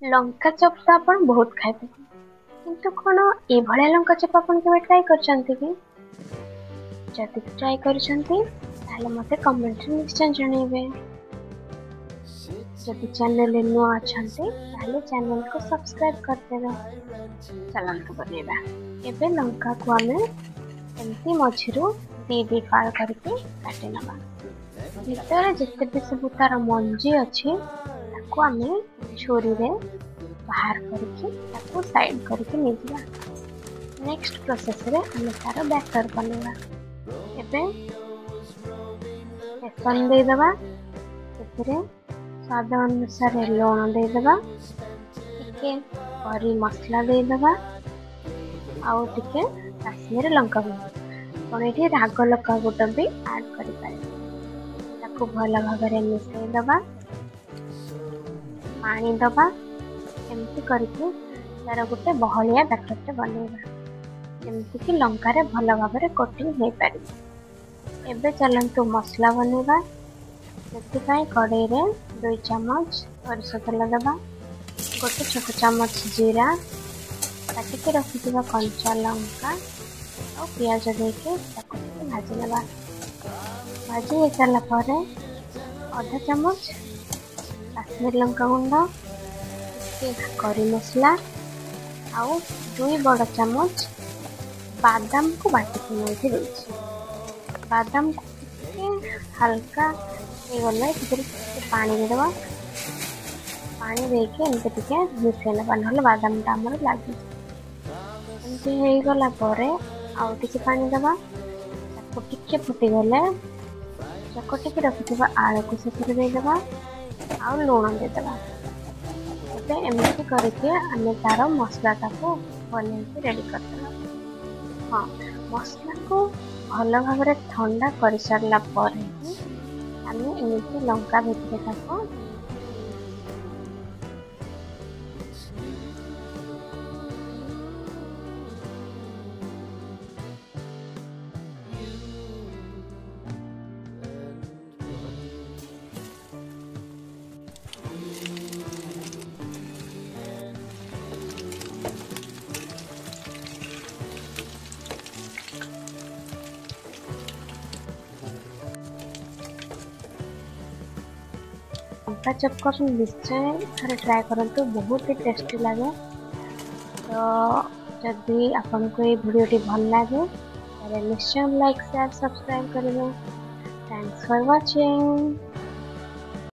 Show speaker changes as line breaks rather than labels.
लंका चप तो आपण बहुत खाइबे किंतु कौन ए भलिया लंका चप आपण केबे ट्राई करछंती कि जदि ट्राई करछंती ताले मते कमेंट रे निश्चय जणेबे। जदि चैनल रे नुआ अछंती ताले चैनल को सब्सक्राइब कर देबे। चलंतु बनेबा एबे लंका को हमें एमती मझिरु दी फाड़ करके काटे नबा। भीतर जिते भी सब तार मंजी अच्छी ताको हमें छुरी रे बाहर करके ताको साइड करके ले दिया। नेक्स्ट प्रोसेस रे हमें तार बैटर बनेगा। एबे बेसन दे दबा एथिरे स्वाद अनुसार लूण दे दबा टिके करी मसला दे दबा आउ टिके काश्मीर लंका गुंड आपण एठी राग लंका गुंड भी ऐड करि पारे। ताको भल भाबरे मिसई दबा पानी दबा एमती करके तार गोटे बहलिया बैटर बनेगा एमती कि लंका रे भल भाबरे कोटिंग हो पारे। एबे चलंतु मसला बनेगा। सेतिपाई कड़ाई रे 2 चम्मच सरस तेल दबा गोटे छोट चम्मच जीरा काटिके रखिथिबा कंचा लंका और प्याज देके ताको भाजी लेबा। भाजी हो सारा पर आधा चम्मच काश्मीर लंका गुंड करी मसला आउ 2 बड़ चम्मच बादाम को बाटिकी नहीं देछि। बादाम को हल्का गला पानी दे देवा पानी देके एमती टिके मिसई नेबा नहले बादाम टा हमर लागी एमती हे गला परे आउ टिके पानी दबा ताको टिके फुटी गले चकटिके रखिथिबा आलू को सेतिर दे देबा आउ लूण दे देबा। एबे एमती करके हमें तार मसला टाको बनेके रेडी कर देबा। हां मसला को भल भाबरे ठंडा कर सारला पर हमें एमती लंका भितरे ताको लंका चप को निश्चय थे ट्राए करंतु बहुत ही टेस्टी लगे। तो जदि आपन को ये वीडियो भल लगे तो निश्चय लाइक शेयर सब्सक्राइब करेंगे। Thanks for watching.